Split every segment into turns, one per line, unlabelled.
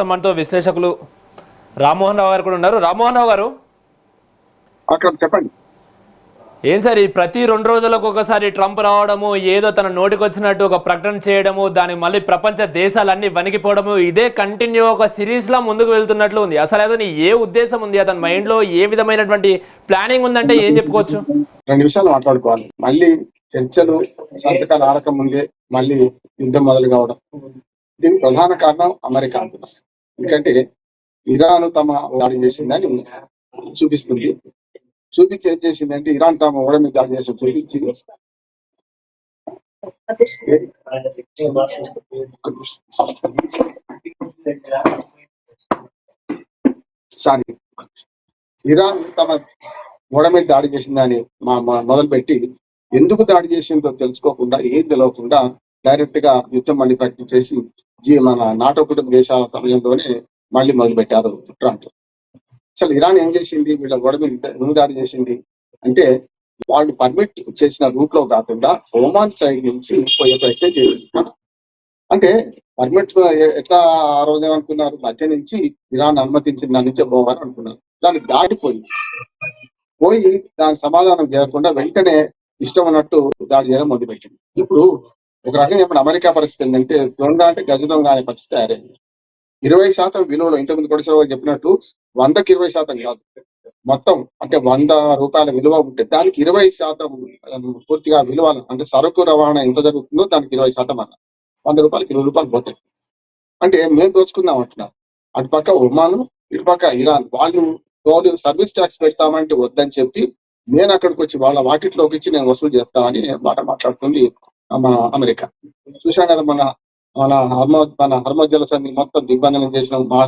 మనతో విశ్లేషకులు రామ్మోహన్ రావు గారు కూడా ఉన్నారు. రామ్మోహన్ రావు గారు,
అక్కడ చెప్పండి.
ఏం సార్ ఈ ప్రతి 2 రోజులకు ఒకసారి ట్రంప్ రావడము, ఏదో తన నోటికి వచ్చినట్టు ఒక ప్రకటన చేయడము, దానికి మళ్ళీ ప్రపంచ దేశాలన్నీ వణికిపోవడము, ఇదే కంటిన్యూ ఒక సిరీస్ లా ముందుకు వెళ్తున్నట్లు ఉంది. అసలు అతని ఏ ఉద్దేశం ఉంది, అతని మైండ్ లో ఏ విధమైనటువంటి ప్లానింగ్ ఉందంటే ఏం చెప్పుకోవచ్చు?
2 నిమిషాలు మాట్లాడుకోవాలి. మళ్ళీ చర్చలు సంతకాలు ఆడక ముందే మళ్ళీ యుద్ధం మొదలు కావడం, దీనికి ప్రధాన కారణం అమెరికా అంటున్నారు. ఎందుకంటే ఇరాన్ తమ దాడి చేసిందని చూపిస్తుంది. చూపించి ఏం చేసిందంటే ఇరాన్ తమ ఓడ మీద దాడి చేసి చూపించి సారీ ఇరాన్ తమ ఓడ మీద దాడి చేసిందని మొదలుపెట్టి ఎందుకు దాడి చేసిందో తెలుసుకోకుండా ఏం తెలియకుండా డైరెక్ట్ గా యుద్ధం మళ్ళీ ప్రకటించేసి మన నాటో కుటుంబ దేశాల సమయంలోనే మళ్ళీ మొదలు పెట్టారు ట్రంప్. అసలు ఇరాన్ ఏం చేసింది, వీళ్ళ ఓడ మీద ఎందుకు దాడి చేసింది అంటే వాళ్ళు పర్మిట్ చేసిన రూట్ లో కాకుండా ఒమాన్ సైడ్ నుంచి పోయే ప్రయత్నం చేయాలి. అంటే పర్మిట్ ఎట్లా ఆ రోజు ఏమనుకున్నారు, మధ్య నుంచి ఇరాన్ అనుమతించిన దాని నుంచి పోవాలని అనుకున్నారు. దాన్ని దాటిపోయి దాని సమాధానం చేయకుండా వెంటనే ఇష్టం అన్నట్టు దాడి చేయడం మొదలుపెట్టింది. ఇప్పుడు ఒక రకంగా చెప్పిన అమెరికా పరిస్థితి ఏంటంటే దొంగ అంటే గజ దొంగ అనే పరిస్థితి తయారైంది. 20% విలువలో ఇంతకుముందు కొడిసిన చెప్పినట్టు 100కి 20% కాదు, మొత్తం అంటే 100 రూపాయల విలువ ఉంటే దానికి 20% పూర్తిగా విలువ, అంటే సరుకు రవాణా ఎంత జరుగుతుందో దానికి 20% అన్న 100 రూపాయలకి 20 రూపాయలు పోతాయి. అంటే మేము దోచుకుందాం అంటున్నారు. అటు పక్క ఒమాను, ఇటు పక్క ఇరాన్ వాళ్ళు సర్వీస్ ట్యాక్స్ పెడతామంటే వద్దని చెప్పి నేను అక్కడికి వచ్చి వాళ్ళ వాకిట్లోకి ఇచ్చి నేను వసూలు చేస్తామని మాట మాట్లాడుతుంది మన అమెరికా. చూసాం కదా మన హర్మోజ్ జలసంధి మొత్తం దిగ్బంధనం చేసిన మా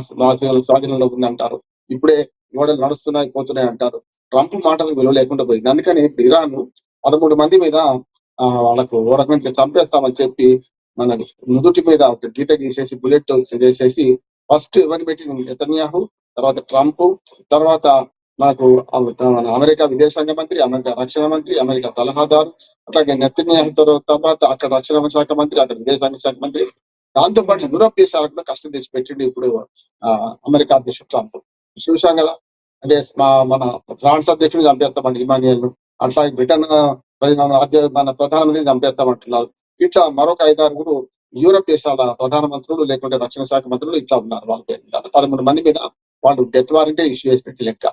స్వాధీనంలో ఉందంటారు. ఇప్పుడే ఓడలు నడుస్తున్నాయి పోతున్నాయి అంటారు. ట్రంప్ మాటలకు విలువ లేకుండా పోయింది. అందుకని ఇరాన్ 13 మంది మీద వాళ్ళకు ఓ రకంగా చంపేస్తామని చెప్పి మన నుదుటి మీద ఒక గీత గీసేసి బుల్లెట్ చేసేసి ఫస్ట్ ఎవరిని పెట్టింది నెతన్యాహు, తర్వాత ట్రంప్, తర్వాత మనకు అమెరికా విదేశాంగ మంత్రి, అమెరికా రక్షణ మంత్రి, అమెరికా సలహాదారు, అట్లాగే నెతన్యాహు తర్వాత అక్కడ రక్షణ శాఖ మంత్రి, అక్కడ విదేశాంగ శాఖ మంత్రి, దాంతో పాటు యూరోప్ దేశాలకు కూడా కష్టం తీసి పెట్టిండు ఇప్పుడు అమెరికా అధ్యక్షుడు ట్రంప్. చూసాం కదా, అంటే మన ఫ్రాన్స్ అధ్యక్షుడు చంపేస్తామండి ఇమాన్యుయల్, అట్లాగే బ్రిటన్ మన ప్రధానమంత్రిని చంపేస్తామంటున్నారు. ఇట్లా మరొక 5-6 యూరోప్ దేశాల ప్రధానమంత్రులు లేకుంటే రక్షణ శాఖ మంత్రులు ఇట్లా ఉన్నారు. వాళ్ళ పేరు 13 మంది మీద వాళ్ళు డెత్ వారెంటే ఇష్యూ చేసినట్టు లెక్క.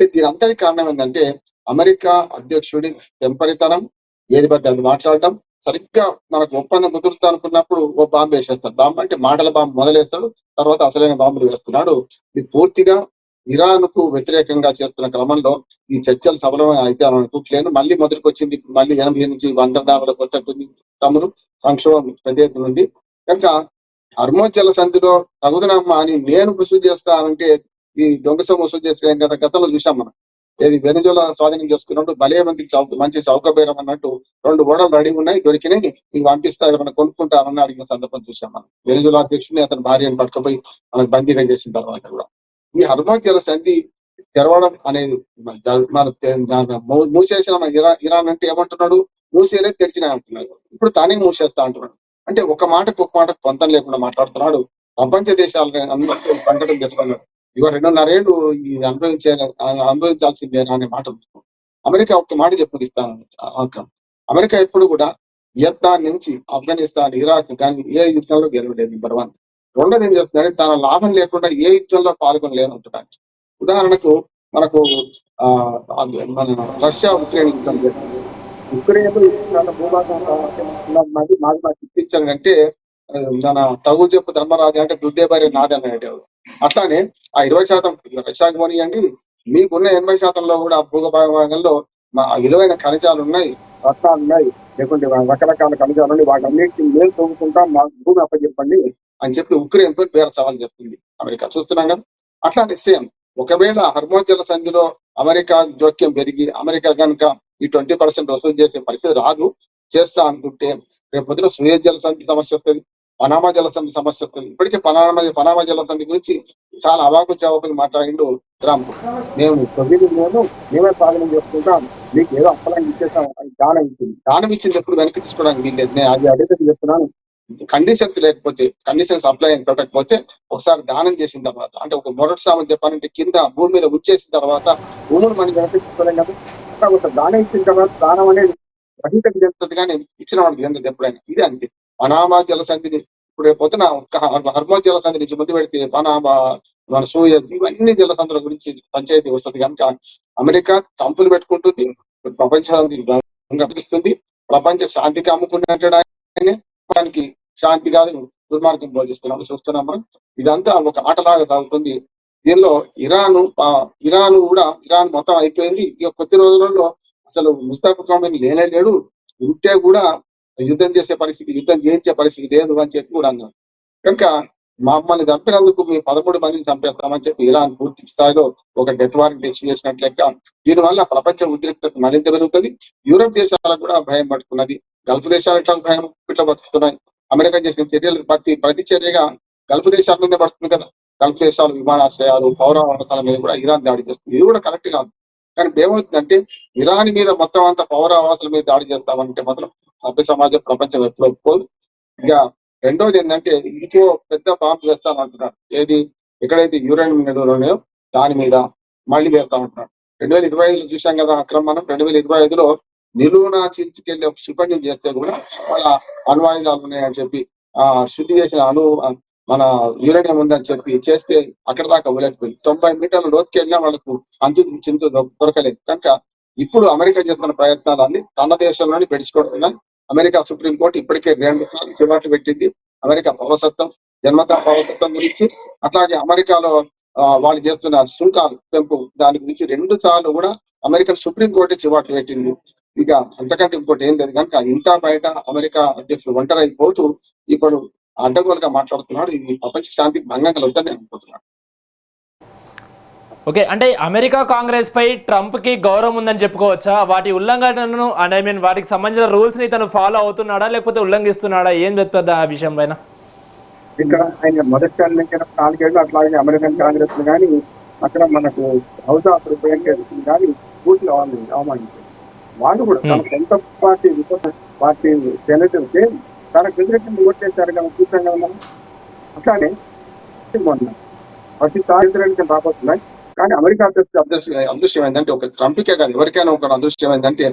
దీని అంతటి కారణం ఏంటంటే అమెరికా అధ్యక్షుడి టెంపరితనం, ఏది పడితే అది మాట్లాడటం. సరిగ్గా మనకు ఒప్పందం కుదురుతా అనుకున్నప్పుడు ఓ బాంబు వేసేస్తాడు. బాంబు అంటే మాటల బాంబు మొదలేస్తాడు, తర్వాత అసలైన బాంబులు వేస్తున్నాడు. ఇది పూర్తిగా ఇరాన్ కు వ్యతిరేకంగా చేస్తున్న క్రమంలో ఈ చర్చలు సఫలం అయితే అనుకోవట్లేను. మళ్ళీ మొదటికి వచ్చింది, మళ్ళీ 80 నుంచి 100 దావలకు వచ్చేటుంది తమను సంక్షోభం పెద్ద ఎత్తున ఉంది. కనుక హర్మోజ్ జలసంధిలో తగుదనమ్మా అని నేను వసూలు చేస్తానంటే ఈ దొంగసం వసూలు చేస్తే కదా గతంలో చూసాం మనం. ఏది వెనుజులా స్వాధీనం చేసుకున్నప్పుడు భలే మంచి చౌకబేరం అన్నట్టు 2 ఓడలు రెడీ ఉన్నాయి, దొరికినాయి, మీకు పంపిస్తా ఏమైనా కొనుక్కుంటారని అడిగిన సందర్భం చూసాం మనం. వెనుజులా అధ్యక్షుని అతని భార్యను పట్టుకుపోయి మనకు బందీగా చేసిన తర్వాత కూడా ఈ హర్మోజ్ జలసంధి తెరవడం అనేది మూసేసిన ఇరాన్ అంటే ఏమంటున్నాడు, మూసేలే తెరిచిన అంటున్నాడు. ఇప్పుడు తానే మూసేస్తా అంటున్నాడు. అంటే ఒక మాటకు పొంతం లేకుండా మాట్లాడుతున్నాడు. ప్రపంచ దేశాలను అందరూ సంకటం చేసుకున్నాడు. ఇవాళ 2.5 ఏళ్ళు ఈ అనుభవించాల్సిందే అనే మాట. అమెరికా ఒక్క మాట చెప్పిస్తాను, అమెరికా ఎప్పుడు కూడా వియత్నాం నుంచి ఆఫ్ఘనిస్తాన్, ఇరాక్ కానీ ఏ యుద్ధంలో గెలవలేదు. నెంబర్ 1. రెండోది ఏం చేస్తున్నాడు, తన లాభం లేకుండా ఏ యుద్ధంలో పాల్గొనలేదు అంటున్నాడు. ఉదాహరణకు మనకు మన రష్యా ఉక్రెయిన్ యుద్ధం చేస్తుంది. ఉక్రెయిన్ భూభాగం మాకు ఇప్పించాడంటే మన తగు చెప్పు ధర్మరాజు అంటే దుడ్డే భార్య నాది అనేటవాడు. అట్లానే ఆ 20% రష్యాకి పోనీయండి, మీకున్న 80%లో కూడా భూభాగంలో మా విలువైన ఖనిజాలు ఉన్నాయి, రత్నాలు ఉన్నాయి, లేకుంటే రకరకాల ఖనిజాలు ఉన్నాయి, వాటన్నిటిని మేము తోముకుంటాం, మా భూమి అప్పచెప్పండి అని చెప్పి ఉక్రెయిన్ తో పేరు సవాల్ చేస్తుంది అమెరికా. చూస్తున్నాం కదా. అట్లాంటి సేమ్ ఒకవేళ హర్మోజ్ జలసంధిలో అమెరికా జోక్యం పెరిగి అమెరికా కనుక ఈ 20% వసూలు చేసే పరిస్థితి రాదు, చేస్తా అనుకుంటే రేపు పొద్దున సూయజ్ జలసంధి సమస్య వస్తుంది, పనామా జలసంధి సమస్య వస్తుంది. ఇప్పటికే పనామా జలసంధి గురించి చాలా అవాకు చవాకులు మాట్లాడిండు ట్రంప్. మేమే సాధన చేసుకుంటాం, మీకు ఏదో అప్పలం ఇచ్చేసాం అని దానం ఇచ్చింది. దానం ఇచ్చింది ఎప్పుడు వెనక్కి తీసుకోవడానికి వీల్లేదు. నేను అది అడిగితే చెప్తున్నాను, కండిషన్స్ లేకపోతే, కండిషన్స్ అప్లై అని పెట్టకపోతే ఒకసారి దానం చేసిన తర్వాత, అంటే ఒక మొదటి సామని చెప్పాలంటే కింద భూమి మీద ఉంచేసిన తర్వాత భూములు మనకి చెప్పలేం కదా. ఒక దానం ఇచ్చిన తర్వాత దానం అనేది రహితకి చెప్తుంది కానీ ఇచ్చిన వాడికి ఎంత ఎప్పుడైనా ఇది అంతే. పనామా జలసంధిని ఇప్పుడు పొద్దున ఒక్క హర్మోజ్ జలసంధి నుంచి ముందు పెడితే పనామా, మన సూయజ్, ఇవన్నీ జలసంధుల గురించి పంచాయతీ వస్తుంది కనుక అమెరికా కంపులు పెట్టుకుంటుంది, ప్రపంచానికి గమనిస్తుంది, ప్రపంచ శాంతికి అమ్ముకున్నట్టు దానికి శాంతి కాదు దుర్మార్గం బోధిస్తున్నాము చూస్తున్నాం మనం. ఇదంతా ఒక ఆటలాగా సాగుతుంది. దీనిలో ఇరాన్ మొత్తం అయిపోయింది. ఇక కొద్ది రోజులలో అసలు ముస్తాఫా ఖామెనీ లేనే లేడు, ఉంటే కూడా యుద్ధం చేసే పరిస్థితి, యుద్ధం చేయించే పరిస్థితి లేదు అని చెప్పి కూడా అన్నారు. కనుక మమ్మల్ని చంపినందుకు మీ 13 మందిని చంపేస్తామని చెప్పి ఇరాన్ పూర్తి స్థాయిలో ఒక డెత్ వారెంట్ ఇష్యూ చేసినట్లు లెక్క. దీనివల్ల ప్రపంచ ఉద్రిక్తత మరింత పెరుగుతుంది. యూరోప్ దేశాలకు కూడా భయం పట్టుకున్నది, గల్ఫ్ దేశాలు ఎట్లా భయం ఇట్లా బతుకుతున్నాయి. అమెరికా చేసిన చర్యలు ప్రతి చర్యగా గల్ఫ్ దేశాల మీద పడుతుంది కదా. గల్ఫ్ దేశాలు విమానాశ్రయాలు, పౌరావాసాల మీద కూడా ఇరాన్ దాడి చేస్తుంది. ఇది కూడా కరెక్ట్ కాదు. కానీ ఏమవుతుందంటే ఇరాన్ మీద మొత్తం అంతా పౌరావాసాల మీద దాడి చేస్తామంటే మాత్రం సభ్య సమాజం, ప్రపంచం ఎప్పుడు ఒప్పుకోదు. ఇక రెండోది ఏంటంటే ఇంకో పెద్ద బాంబు వేస్తామంటున్నాడు. ఏది ఎక్కడైతే యురేనియం నిల్వలు ఉన్నాయో దాని మీద మళ్ళీ వేస్తామంటున్నాడు. 2025లో చూసాం కదా అక్రమణం. 2025లో నిలువున చీల్చుకెళ్ళి ఒక క్షిపణ్యం చేస్తే కూడా వాళ్ళ అణ్వాయుధాలు ఉన్నాయని చెప్పి శుద్ధి చేసిన మన యురేనియం ఉందని చెప్పి చేస్తే అక్కడ దాకా వెళ్ళకపోయింది. 90 మీటర్ల లోతుకి వెళ్ళినా వాళ్ళకు చింతు దొరకలేదు. కనుక ఇప్పుడు అమెరికా చేస్తున్న ప్రయత్నాలన్నీ తన దేశంలోనే పెంచుకుంటున్నాయి. అమెరికా సుప్రీంకోర్టు ఇప్పటికే 2 సార్లు చివాట్లు పెట్టింది అమెరికా పౌరసత్వం, జన్మతా పౌరసత్వం గురించి. అట్లాగే అమెరికాలో వాళ్ళు చేస్తున్న సుంకాలు పెంపు దాని గురించి 2 సార్లు కూడా అమెరికన్ సుప్రీంకోర్టు చివాట్లు పెట్టింది. ఇక అంతకంటే ఇంకోటి ఏం లేదు. కనుక ఇంటా బయట అమెరికా అధ్యక్షుడు ఒంటరైపోతూ ఇప్పుడు అడ్డగోలుగా మాట్లాడుతున్నాడు. ఇది ప్రపంచ శాంతికి భంగం కలుగుతుందని అనుకుంటున్నాడు.
ఓకే, అంటే అమెరికా కాంగ్రెస్ పై ట్రంప్ కి గౌరవం ఉందని చెప్పుకోవచ్చా? వాటి ఉల్లంఘనను వాటికి సంబంధించిన రూల్స్ ని తను ఫాలో అవుతున్నాడా లేకపోతే ఉల్లంఘిస్తున్నాడా? ఏం చెప్తుంది ఆ విషయం పైన?
ఇక్కడ ఆయన మొదటిసారి 4 ఏళ్ళు అట్లాగే అమెరికన్ కాంగ్రెస్ కానీ అక్కడ మనకు హౌస్ ఆఫ్ రిప్రజెంటేటివ్స్ కానీ పూర్తిగా అవమానించారు. వాళ్ళు కూడా తన సొంత పార్టీ సెనేటర్స్ తనకు వ్యతిరేకంగా ఓట్లేశారు కదా, చూసాం కదా మనం. అట్లానే ప్రతిసారి వ్యతిరేకంగా రాబోతున్నాయి. కానీ అమెరికా అదృష్టం ఏంటంటే ఒక ట్రంప్కే కాదు ఎవరికైనా ఒక అదృష్టం ఏంటంటే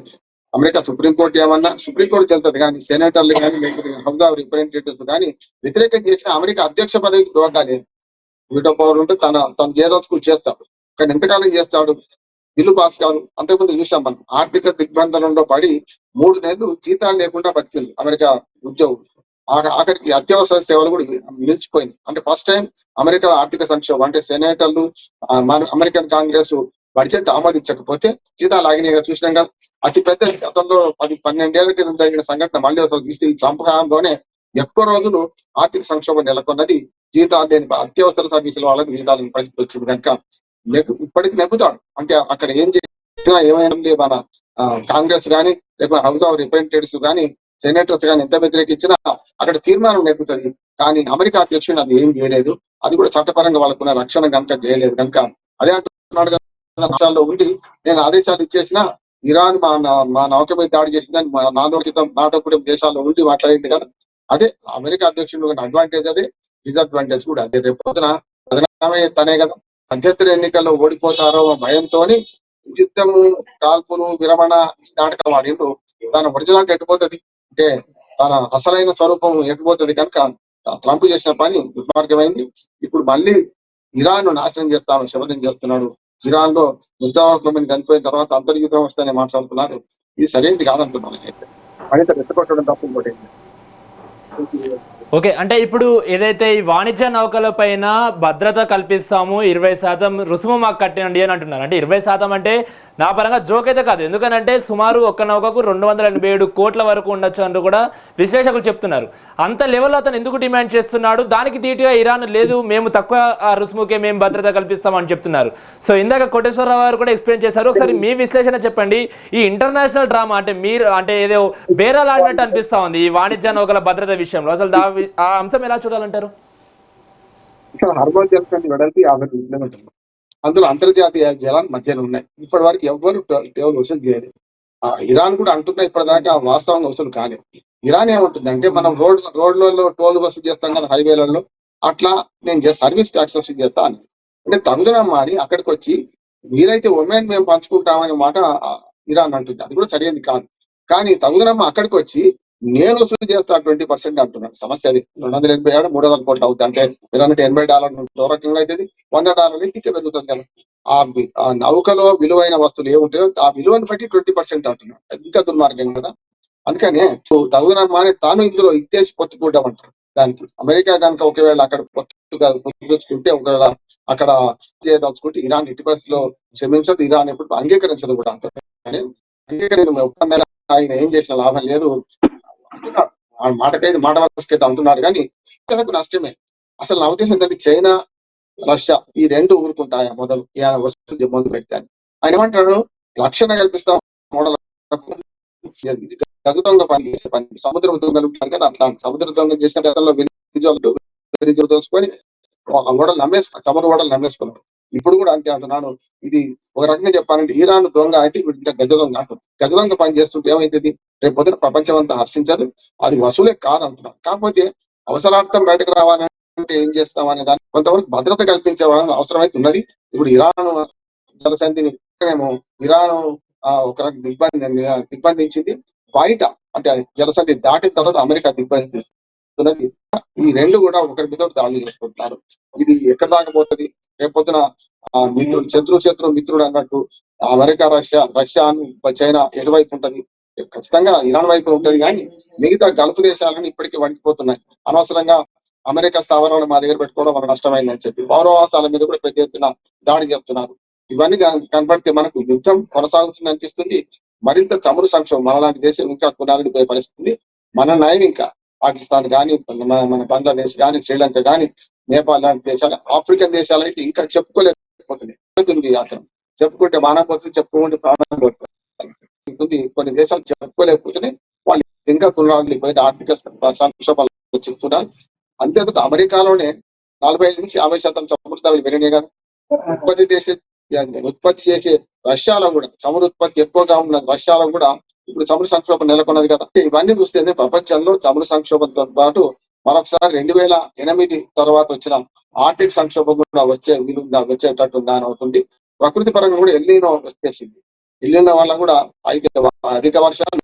అమెరికా సుప్రీంకోర్టు సుప్రీంకోర్టు చెల్తుంది కానీ సెనేటర్లు కానీ లేకపోతే హౌస్ ఆఫ్ రిప్రజెంటేటివ్స్ కానీ వ్యతిరేకం చేసిన అమెరికా అధ్యక్ష పదవికి దోకాలి. వీటో పవర్ ఉంటే తన జేదోచుకుని చేస్తాడు. కానీ ఎంతకాలం చేస్తాడు? బిల్లు పాస్ కాదు. అంతకుముందు చూసాం మనం ఆర్థిక దిగ్బంధనంలో పడి 3 నెలలు జీతాలు లేకుండా బతికింది అమెరికా ఉద్యోగులు. ఆఖరికి అత్యవసర సేవలు కూడా నిలిచిపోయింది. అంటే ఫస్ట్ టైం అమెరికా ఆర్థిక సంక్షోభం అంటే సెనేటర్లు అమెరికన్ కాంగ్రెస్ బడ్జెట్ ఆమోదించకపోతే జీతాలు ఆగినాయి చూసినాం కదా. అతి పెద్ద గతంలో 10-12 ఏళ్ల క్రితం జరిగిన సంఘటన మళ్ళీ అసలు ట్రంప్ కాలంలోనే ఎక్కువ రోజులు ఆర్థిక సంక్షోభం నెలకొన్నది. జీతాలు లేని అత్యవసర సర్వీసుల వాళ్ళకి జీతాలు పరిస్థితి వచ్చింది కనుక ఇప్పటికి నెగ్గుతాడు. అంటే అక్కడ ఏం చేసినా ఏమైనా మన కాంగ్రెస్ కానీ లేకపోతే హౌస్ ఆఫ్ రిప్రజెంటేటివ్స్ కానీ సెనేటర్స్ కానీ ఎంత వ్యతిరేకించినా అక్కడ తీర్మానం నెగ్గుతుంది. కానీ అమెరికా అధ్యక్షుడు అది ఏం చేయలేదు. అది కూడా చట్టపరంగా వాళ్ళకున్న రక్షణ కనుక చేయలేదు. కనుక అదే అంటున్నాడు కదా, రాష్ట్రాల్లో ఉండి నేను ఆదేశాలు ఇచ్చేసిన ఇరాన్ మా నౌక మీద దాడి చేసిందని 4 రోజుల క్రితం నాటోపడే దేశాల్లో ఉండి మాట్లాడింది కదా. అదే అమెరికా అధ్యక్షుడు అడ్వాంటేజ్, అదే డిసడ్వాంటేజ్ కూడా అదే. రేపు పొద్దున బదనామే తనే కదా. మధ్యంతర ఎన్నికల్లో ఓడిపోతారో భయంతో యుద్ధము, కాల్పులు, విరమణ నాటకం ఆడిండ్రు. తన ఒరిజినల్ ఎట్టుపోతుంది అంటే తన అసలైన స్వరూపం ఎట్టుపోతుంది. కనుక ట్రంప్ చేసిన పని దుర్మార్గమైంది. ఇప్పుడు మళ్ళీ ఇరాన్ నాశనం చేస్తామని శపథం చేస్తున్నాడు. ఇరాన్ లో ముస్తాఫా ఖామెనీ చనిపోయిన తర్వాత అంతర్యుద్ధం వస్తేనే మాట్లాడుతున్నారు. ఇది సరైనది కాదంటున్నాను. అయితే రెచ్చగొట్టడం తప్ప ఇంకోటి.
ఓకే, అంటే ఇప్పుడు ఏదైతే ఈ వాణిజ్య నౌకల పైన భద్రత కల్పిస్తాము 20% రుసుము మాకు కట్టండి అని అంటున్నారు. అంటే 20% అంటే నా పరంగా జోక్ అయితే కాదు. ఎందుకనంటే సుమారు ఒక్క నౌకకు 287 కోట్ల వరకు ఉండొచ్చు అంటూ కూడా విశ్లేషకులు చెప్తున్నారు. అంత లెవెల్లో అతను ఎందుకు డిమాండ్ చేస్తున్నాడు? దానికి ధీటుగా ఇరాన్ లేదు, మేము తక్కువ రుసుముకే మేము భద్రత కల్పిస్తామని చెప్తున్నారు. సో ఇందాక కోటేశ్వరరావు గారు కూడా ఎక్స్ప్లెయిన్ చేశారు. ఒకసారి మీ విశ్లేషణ చెప్పండి. ఈ ఇంటర్నేషనల్ డ్రామా అంటే మీరు అంటే ఏదో బేరాలు ఆడినట్టు అనిపిస్తా ఉంది ఈ వాణిజ్య నౌకల భద్రత విషయంలో. అసలు ఆ అంశం ఎలా చూడాలంటారు?
అందులో అంతర్జాతీయ జలాలు మధ్యలో ఉన్నాయి. ఇప్పటి వరకు ఎవరు వసూలు చేయలేదు. ఇరాన్ కూడా అంటున్నా ఇప్పటిదాకా వాస్తవంగా వసూలు కాలేదు. ఇరాన్ ఏమంటుంది అంటే మనం రోడ్లలో టోల్ వసూలు చేస్తాం కదా హైవేలలో, అట్లా నేను సర్వీస్ ట్యాక్స్ వసూలు చేస్తా అని. అంటే తగుదనం మాడి అక్కడికి వచ్చి వీలైతే ఒమేన్ మేము పంచుకుంటామనే మాట ఇరాన్ అంటుంది. అది కూడా సరైనది కాదు. కానీ తగుదనమ్మ అక్కడికి వచ్చి నేను వసూలు చేస్తా 20% అంటున్నాడు. సమస్య అది. 287 300 కోట్లు అవుతుంది. అంటే మీరంటే $80 రకంగా అవుతుంది, $100 ఇంటికే పెరుగుతుంది కదా. ఆ నౌకలో విలువైన వస్తువులు ఏముంటాయో ఆ విలువను బట్టి 20% అంటున్నాడు. ఇంకా దుర్మార్గం కదా. అందుకనే తగుదనమ్మ అని తాను ఇందులో ఇచ్చేసి పొత్తుకుంటాం అంటారు. దానికి అమెరికా కనుక ఒకవేళ అక్కడ పొత్తుకుంటే ఒకవేళ అక్కడ చేయదలుచుకుంటే ఇరాన్ ఎట్టి పరిస్థితిలో క్షమించదు, ఇరాన్ ఎప్పుడు అంగీకరించదు కూడా అంటారు. అంగీకరించిన ఒప్పందాలు ఆయన ఏం చేసిన లాభం లేదు అంటున్నాడు. ఆ మాట వరుసకైతే అంటున్నాడు, కానీ అసలు నష్టమే. అసలు నా ఉద్దేశం ఏంటంటే చైనా రష్యా ఈ రెండు ఊరుకుంటాయా మొదలు వస్తువులు మొదలు పెడతాను. ఆయన ఏమంటాడు, రక్షణ కల్పిస్తాం మోడల్ గదుతంగా పనిచేసే పని సముద్రం దొంగలు ఉంటారు కదా, అట్లా సముద్ర దొంగ చేసిన గతంలో తెలుసుకొని ఓడలు చమురు ఓడలు నమ్మేసుకున్నాడు. ఇప్పుడు కూడా అంతే అంటున్నాను. ఇది ఒక రకంగా చెప్పాలంటే ఇరాన్ దొంగ అంటే ఇప్పుడు ఇంకా గజ దొంగ అంటుంది. గజ దొంగ పని చేస్తుంటే ఏమైతుంది, రేపు పొద్దున ప్రపంచం అంతా హర్షించదు, అది వసూలే కాదంటున్నాం. కాకపోతే అవసరార్థం బయటకు రావాలంటే ఏం చేస్తాం అనే దాన్ని కొంతవరకు భద్రత కల్పించే అవసరమైతే ఉన్నది. ఇప్పుడు ఇరాన్ జలసంధిని ఇరాన్ ఒక రకం దిగ్బంధించింది. బయట అంటే జలసంధి దాటిన తర్వాత అమెరికా దిగ్బంధిస్తున్నది. ఈ రెండు కూడా ఒకరి మీద దాడులు చేసుకుంటున్నారు. ఇది ఎక్కడ దాకపోతుంది, రేపొద్దున శత్రు మిత్రుడు అన్నట్టు అమెరికా రష్యా చైనా ఎటువైపు ఉంటది, ఖచ్చితంగా ఇరాన్ వైపు ఉంటది. కానీ మిగతా గల్ఫ్ దేశాలను ఇప్పటికీ వణికిపోతున్నాయి. అనవసరంగా అమెరికా స్థావరాలు మా దగ్గర పెట్టుకోవడం మనకు నష్టమైందని చెప్పి పౌరవాసాల మీద కూడా పెద్ద ఎత్తున దాడి చేస్తున్నారు. ఇవన్నీ కనబడితే మనకు యుద్ధం కొనసాగుతుంది అనిపిస్తుంది. మరింత చమురు సంక్షోభం మనలాంటి దేశం ఇంకా కొనాలని పరిస్థితుంది. మన నయం ఇంకా పాకిస్తాన్ కానీ, మన బంగ్లాదేశ్ కానీ, శ్రీలంక కానీ, నేపాల్ లాంటి దేశాలు, ఆఫ్రికన్ దేశాలు అయితే ఇంకా చెప్పుకోలేకపోతున్నాయి. అక్కడ చెప్పుకుంటే మానవ పోతుంది, చెప్పుకుంటే ప్రాణం పోతుంది. కొన్ని దేశాలు చెప్పుకోలేకపోతున్నాయి. వాళ్ళు ఇంకా కొనాలి పోయి ఆర్థిక సంక్షోభాలు చెప్తున్నారు. అంతేందుకు అమెరికాలోనే 45-50% చమురు ధరలు పెరిగినాయి కదా. ఉత్పత్తి చేసే రష్యాలో కూడా చమురు ఉత్పత్తి ఎక్కువగా ఉన్న రష్యాలో కూడా ఇప్పుడు చమురు సంక్షోభం నెలకొన్నది కదా. ఇవన్నీ చూస్తే ప్రపంచంలో చమురు సంక్షోభంతో పాటు మరొకసారి 2008 తర్వాత వచ్చిన ఆర్థిక సంక్షోభం కూడా వచ్చేటట్టుందా అని అవుతుంది. ప్రకృతి పరంగా కూడా ఎల్లినో వచ్చేసింది. ఎల్లిన వల్ల కూడా అధిక వర్షాలు